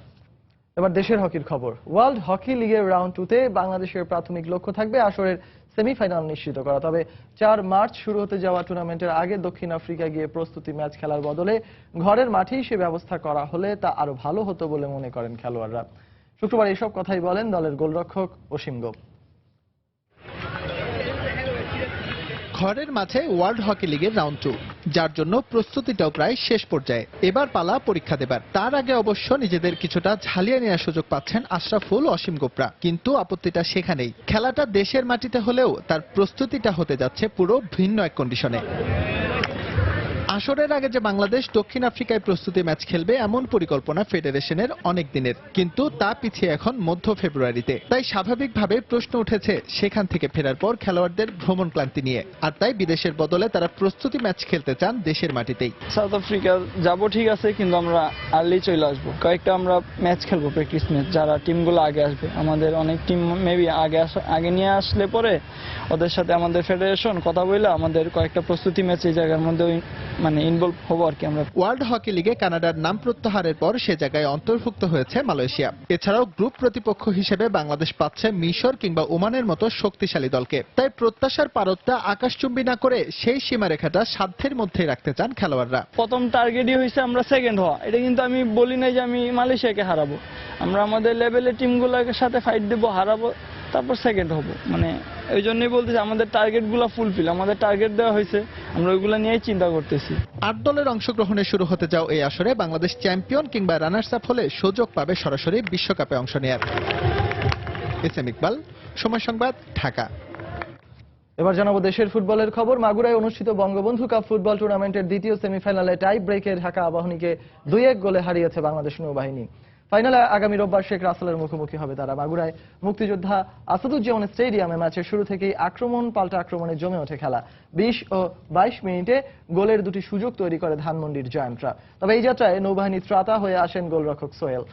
এবার দেশের হকির খবর। ওয়ার্ল্ড হকি লিগের রাউন্ড 2তে বাংলাদেশের প্রাথমিক লক্ষ্য থাকবে আসরের সেমিফাইনাল নিশ্চিত করা। তবে 4 মার্চ শুরু হতে যাওয়া টুর্নামেন্টের আগে দক্ষিণ আফ্রিকা গিয়ে প্রস্তুতি ম্যাচ খেলার বদলে ঘরের মাঠেই সে ব্যবস্থা করা হলে তা আরো ভালো হতো বলে মনে করেন খেলোয়াড়রা। শুক্রবার এসব কথাই বলেন দলের গোলরক্ষক অসীম গোপ। ঘরের মাঠে ওয়ার্ল্ড হকি লিগের রাউন্ড 2, যার জন্য প্রস্তুতিটাও প্রায় শেষ পর্যায়ে। এবার পালা পরীক্ষা দেবার। তার আগে অবশ্য নিজেদের কিছুটা ঝালিয়ে নেওয়ার সুযোগ পাচ্ছেন আশরাফুল, অসীম গোপরা। কিন্তু আপত্তিটা সেখানেই, খেলাটা দেশের মাটিতে হলেও তার প্রস্তুতিটা হতে যাচ্ছে পুরো ভিন্ন এক কন্ডিশনে। আসরের আগে যে বাংলাদেশ দক্ষিণ আফ্রিকায় প্রস্তুতি ম্যাচ খেলবে এমন পরিকল্পনা ফেডারেশনের অনেক দিনের, কিন্তু তা পিছিয়ে এখন মধ্য ফেব্রুয়ারিতে। তাই স্বাভাবিকভাবে প্রশ্ন উঠেছে সেখান থেকে ফেরার পর খেলোয়াড়দের ভ্রমণ ক্লান্তি নিয়ে। আর তাই বিদেশের বদলে তারা প্রস্তুতি ম্যাচ খেলতে চান দেশের মাটিতেই। সাউথ আফ্রিকা যাবো ঠিক আছে, কিন্তু আমরা আর্লি চলে আসবো। কয়েকটা আমরা ম্যাচ খেলবো, প্র্যাকটিস ম্যাচ। যারা টিমগুলো আগে আসবে, আমাদের অনেক টিম মেবি আগে নিয়ে আসলে পরে ওদের সাথে আমাদের ফেডারেশন কথা বলে আমাদের কয়েকটা প্রস্তুতি ম্যাচ এই জায়গার মধ্যে ইনভলভ হবো আর কি। আমরা ওয়ার্ল্ড হকি লিগে কানাডার নাম প্রত্যাহারের পর সে জায়গায় অন্তর্ভুক্ত হয়েছে মালয়েশিয়া। এছাড়াও গ্রুপ প্রতিপক্ষ হিসেবে বাংলাদেশ পাচ্ছে মিশর কিংবা ওমানের মতো শক্তিশালী দলকে। তাই প্রত্যাশার পারদটা আকাশচুম্বী না করে সেই সীমারেখাটা সাধ্যের মধ্যেই রাখতে চান খেলোয়াড়রা। প্রথম টার্গেটই হয়েছে আমরা সেকেন্ড হওয়া। এটা কিন্তু আমি বলি নাই যে আমি মালয়েশিয়াকে হারাবো। আমরা আমাদের লেভেলের টিমগুলোর সাথে ফাইট দেবো, হারাবো, তারপর সেকেন্ড হবো। এই জন্যই বলতেছি আমাদের টার্গেটগুলো ফুলফিল, আমাদের টার্গেট দেওয়া হয়েছে, আমরা ওইগুলো নিয়েই চিন্তা করতেছি। 8 দলের অংশগ্রহণে শুরু হতে যাও এই আসরে বাংলাদেশ চ্যাম্পিয়ন কিংবা রানার্স আপ হলে সুযোগ পাবে সরাসরি বিশ্বকাপে অংশ নেয়ার। এস এম ইকবাল, সময় সংবাদ, ঢাকা। এবার জানাবো দেশের ফুটবলের খবর। মাগুরায় অনুষ্ঠিত বঙ্গবন্ধু কাপ ফুটবল টুর্নামেন্টের দ্বিতীয় সেমিফাইনালে টাই ব্রেকে ঢাকা আবাহনীকে 2-1 গোলে হারিয়েছে বাংলাদেশ নৌবাহিনী। ফাইনালে আগামী রোববার শেখ রাসেলের মুখোমুখি হবে তারা। মাগুরায় মুক্তিযোদ্ধা আসাদুজ্জামান স্টেডিয়ামে ম্যাচের শুরু থেকেই আক্রমণ পাল্টা আক্রমণে জমে ওঠে খেলা। 20 ও 22 মিনিটে গোলের দুটি সুযোগ তৈরি করে ধানমন্ডির জয়ান্টরা। তবে এই যাত্রায় নৌবাহিনী ত্রাতা হয়ে আসেন গোলরক্ষক সোহেল।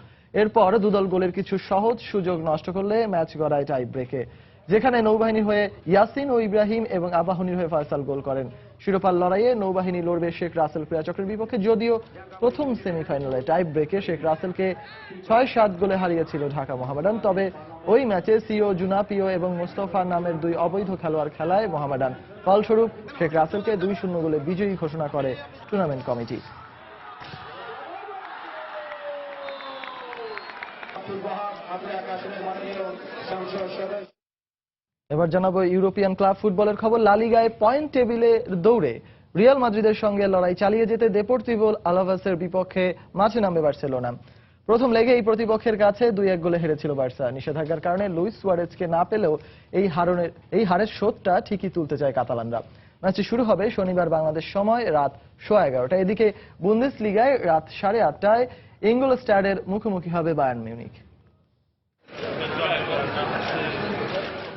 এরপর দুদল গোলের কিছু সহজ সুযোগ নষ্ট করলে ম্যাচ গড়ায় টাই ব্রেকে, যেখানে নৌবাহিনীর হয়ে ইয়াসিন ও ইব্রাহিম এবং আবাহনীর হয়ে ফয়সাল গোল করেন। শিরোপার লড়াইয়ে নৌবাহিনী লড়বে শেখ রাসেল ক্রীড়াচক্রের বিপক্ষে। যদিও প্রথম সেমিফাইনালে টাই ব্রেকে শেখ রাসেলকে 6-7 গোলে হারিয়েছিল ঢাকা মোহামেডান। তবে ওই ম্যাচে সিও জুনাপিও এবং মোস্তফা নামের 2 অবৈধ খেলোয়াড় খেলায় মোহামেডান। ফলস্বরূপ শেখ রাসেলকে 2-0 গোলে বিজয়ী ঘোষণা করে টুর্নামেন্ট কমিটি। এবার জানাবো ইউরোপিয়ান ক্লাব ফুটবলের খবর। লা লিগায় পয়েন্ট টেবিলে দৌড়ে রিয়াল মাদ্রিদের সঙ্গে লড়াই চালিয়ে যেতে দেপোর্তিভো আলাভেসের বিপক্ষে মাঠে নামবে বার্সেলোনা। প্রথম লেগে এই প্রতিপক্ষের কাছে 2-1 গোলে হেরেছিল বার্সা। নিষেধাজ্ঞার কারণে লুইস সুয়ারেজকে না পেলেও এই হারের শোধটা ঠিকই তুলতে চায় কাতালানরা। ম্যাচটি শুরু হবে শনিবার বাংলাদেশ সময় রাত 11:15টায়। এদিকে বুন্দেসলিগায় রাত 8:30টায় ইঙ্গলস্টাডের মুখোমুখি হবে বায়ার্ন মিউনিখ।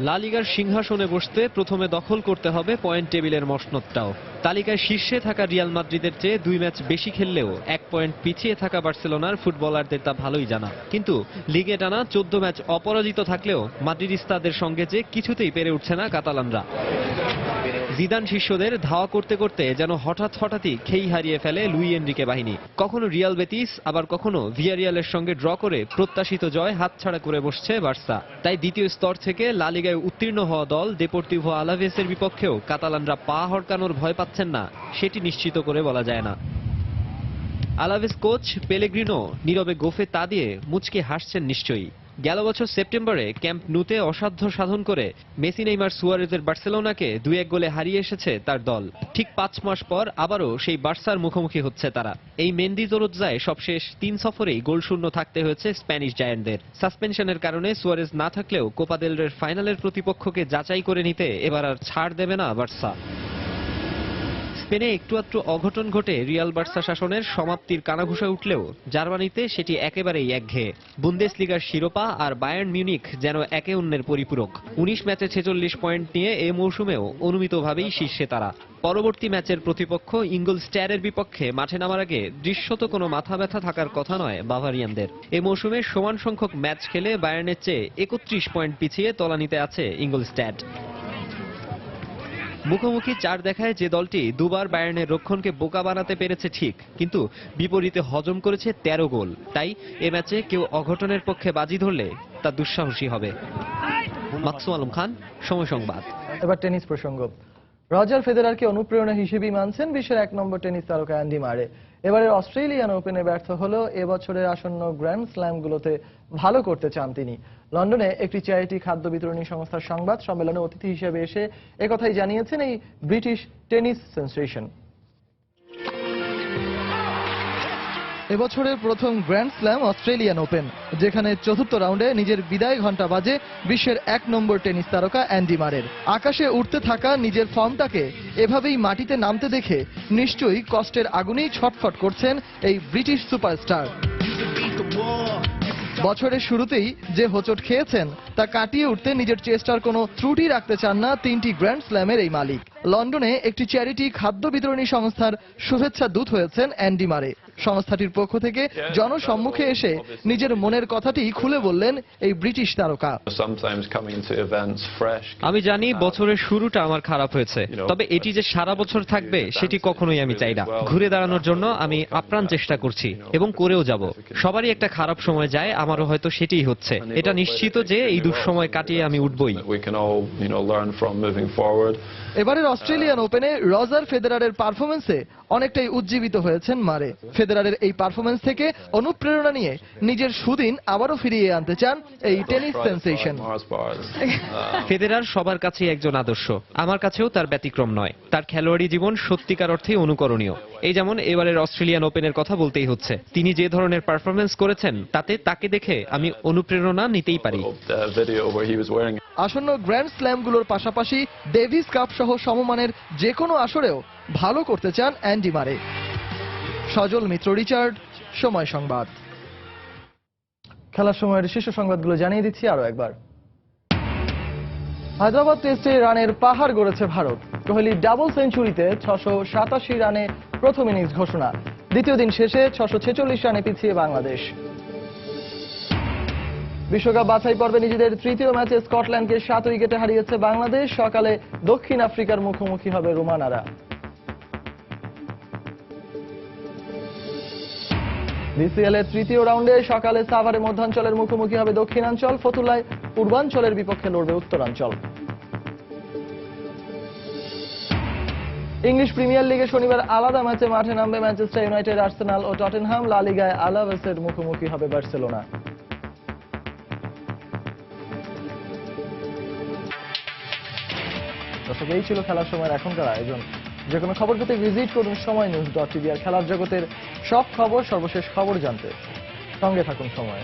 লা লিগার সিংহাসনে বসতে প্রথমে দখল করতে হবে পয়েন্ট টেবিলের মসনদটাও। তালিকায় শীর্ষে থাকা রিয়াল মাদ্রিদের চেয়ে 2 ম্যাচ বেশি খেললেও 1 পয়েন্ট পিছিয়ে থাকা বার্সেলোনার ফুটবলারদের তা ভালোই জানা। কিন্তু লিগে টানা 14 ম্যাচ অপরাজিত থাকলেও মাদ্রিদিস্তাদের সঙ্গে যে কিছুতেই পেরে উঠছে না কাতালানরা। জিদান শিষ্যদের ধাওয়া করতে করতে যেন হঠাৎই খেই হারিয়ে ফেলে লুই এনরিকে বাহিনী। কখনো রিয়াল বেতিস, আবার কখনো ভিয়ারিয়ালের সঙ্গে ড্র করে প্রত্যাশিত জয় হাতছাড়া করে বসছে বার্সা। তাই দ্বিতীয় স্তর থেকে লা লিগায় উত্তীর্ণ হওয়া দল দেপোর্তিভো আলাভেসের বিপক্ষেও কাতালানরা পা হড়কানোর ভয় পাচ্ছেন না, সেটি নিশ্চিত করে বলা যায় না। আলাভেস কোচ পেলেগ্রিনো নীরবে গোফে তা দিয়ে মুচকে হাসছেন নিশ্চয়ই। গেল বছর সেপ্টেম্বরে ক্যাম্প নুতে অসাধ্য সাধন করে মেসি নেইমার সুয়ারেজের বার্সেলোনাকে 2-1 গোলে হারিয়ে এসেছে তার দল। ঠিক 5 মাস পর আবারও সেই বার্সার মুখোমুখি হচ্ছে তারা। এই মেন্দিজোরোজ্জায় সবশেষ 3 সফরেই গোলশূন্য থাকতে হয়েছে স্প্যানিশ জায়ান্টদের। সাসপেনশনের কারণে সুয়ারেজ না থাকলেও কোপা দেল রের ফাইনালের প্রতিপক্ষকে যাচাই করে নিতে এবার আর ছাড় দেবে না বার্সা। স্পেনে একটু আধটু অঘটন ঘটে রিয়াল বার্সা শাসনের সমাপ্তির কানাঘুষা উঠলেও জার্মানিতে সেটি একেবারেই একঘেয়ে। বুন্দেসলিগার শিরোপা আর বায়ার্ন মিউনিখ যেন একে অন্যের পরিপূরক। 19 ম্যাচে 46 পয়েন্ট নিয়ে এ মৌসুমেও অনুমিতভাবেই শীর্ষে তারা। পরবর্তী ম্যাচের প্রতিপক্ষ ইঙ্গলস্ট্যাডের বিপক্ষে মাঠে নামার আগে দৃশ্যত কোনো মাথা ব্যথা থাকার কথা নয় বাভারিয়ানদের। এ মৌসুমে সমান সংখ্যক ম্যাচ খেলে বায়ার্নের চেয়ে 31 পয়েন্ট পিছিয়ে তলানিতে আছে ইঙ্গলস্ট্যাড। মুখোমুখি 4 দেখায় যে দলটি দুবার বায়ার্নের রক্ষণকে বোকা বানাতে পেরেছে ঠিক, কিন্তু বিপরীতে হজম করেছে 13 গোল। তাই এ ম্যাচে কেউ অঘটনের পক্ষে বাজি ধরলে তা দুঃসাহসী হবে। মাকসুম আলম খান, সময় সংবাদ। এবার টেনিস প্রসঙ্গ। রজার ফেদেরারকে অনুপ্রেরণা হিসেবেই মানছেন বিশ্বের 1 নম্বর টেনিস তারকা অ্যান্ডি মারে। এবারের অস্ট্রেলিয়ান ওপেনে ব্যর্থ হলেও এবছরের আসন্ন গ্র্যান্ড স্ল্যামগুলোতে ভালো করতে চান তিনি। লন্ডনে একটি চ্যারিটি খাদ্য বিতরণী সংস্থার সংবাদ সম্মেলনে অতিথি হিসেবে এসে একথাই জানিয়েছেন এই ব্রিটিশ টেনিস সেন্সেশন। এবছরের প্রথম গ্র্যান্ড স্ল্যাম অস্ট্রেলিয়ান ওপেন, যেখানে চতুর্থ রাউন্ডে নিজের বিদায় ঘণ্টা বাজে বিশ্বের 1 নম্বর টেনিস তারকা অ্যান্ডি মারের। আকাশে উঠতে থাকা নিজের ফর্মটাকে এভাবেই মাটিতে নামতে দেখে নিশ্চয়ই কষ্টের আগুনেই ছটফট করছেন এই ব্রিটিশ সুপারস্টার। বছরের শুরুতেই যে হোঁচট খেয়েছেন তা কাটিয়ে উঠতে নিজের চেষ্টার কোনো ত্রুটি রাখতে চান না 3টি গ্র্যান্ড স্ল্যামের এই মালিক। লন্ডনে একটি চ্যারিটি খাদ্য বিতরণী সংস্থার শুভেচ্ছা দূত হয়েছেন অ্যান্ডি মারে। সংস্থাটির পক্ষ থেকে জনসম্মুখে এসে নিজের মনের কথাটি খুলে বললেন এই ব্রিটিশ তারকা। আমি জানি বছরের শুরুটা আমার খারাপ হয়েছে, তবে এটি যে সারা বছর থাকবে সেটি কখনোই আমি চাই না। ঘুরে দাঁড়ানোর জন্য আমি আপ্রাণ চেষ্টা করছি এবং করেও যাব। সবারই একটা খারাপ সময় যায়, আমারও হয়তো সেটাই হচ্ছে। এটা নিশ্চিত যে এই দুঃসময় কাটিয়ে আমি উঠবই। এবারের অস্ট্রেলিয়ান ওপেনে রজার ফেদেরারের পারফরমেন্সে অনেকটাই উজ্জীবিত হয়েছেন মারে। ফেদেরারের এই পারফরমেন্স থেকে অনুপ্রেরণা নিয়ে নিজের সুদিন আবারও ফিরিয়ে আনতে চান এই টেনিস সেন্সেশন। ফেদেরার সবার কাছেই একজন আদর্শ, আমার কাছেও তার ব্যতিক্রম নয়। তার খেলোয়াড়ি জীবন সত্যিকার অর্থেই অনুকরণীয়। এই যেমন এবারের অস্ট্রেলিয়ান ওপেনের কথা বলতেই হচ্ছে। তিনি যে ধরনের পারফরমেন্স করেছেন তাতে তাকে দেখে আমি অনুপ্রেরণা নিতেই পারি। আসন্ন গ্র্যান্ড স্ল্যামগুলোর পাশাপাশি ডেভিস কাপ সহ সমমানের যে কোনো আসরেও ভালো করতে চান অ্যান্ডি মারে। সজল মিত্র, রিচার্ড, সময় সংবাদ। খেলার সময়ের শীর্ষ সংবাদগুলো জানিয়ে দিচ্ছি আরো একবার। হায়দ্রাবাদ টেস্টে রানের পাহাড় গড়েছে ভারত। কোহলি ডাবল সেঞ্চুরিতে 687 রানে প্রথম ইনিংস ঘোষণা। দ্বিতীয় দিন শেষে 646 রানে পিছিয়ে বাংলাদেশ। বিশ্বকাপ বাছাই পর্বে নিজেদের তৃতীয় ম্যাচে স্কটল্যান্ডকে 7 উইকেটে হারিয়েছে বাংলাদেশ। সকালে দক্ষিণ আফ্রিকার মুখোমুখি হবে রোমানারা। বিসিএল এর তৃতীয় রাউন্ডে সকালে সাভারে মধ্যাঞ্চলের মুখোমুখি হবে দক্ষিণাঞ্চল। ফতুল্লায় পূর্বাঞ্চলের বিপক্ষে লড়বে উত্তরাঞ্চল। ইংলিশ প্রিমিয়ার লিগে শনিবার আলাদা ম্যাচে মাঠে নামবে ম্যানচেস্টার ইউনাইটেড, আর্সেনাল ও টটেনহাম। লা লিগায় আলাভেসের মুখোমুখি হবে বার্সেলোনা। দর্শক, এই ছিল খেলার সময়ের এখনকার আয়োজন। যে কোনো খবর পেতে ভিজিট করুন সময়নিউজ.tv। আর খেলার জগতের সব খবর, সর্বশেষ খবর জানতে সঙ্গে থাকুন সময়।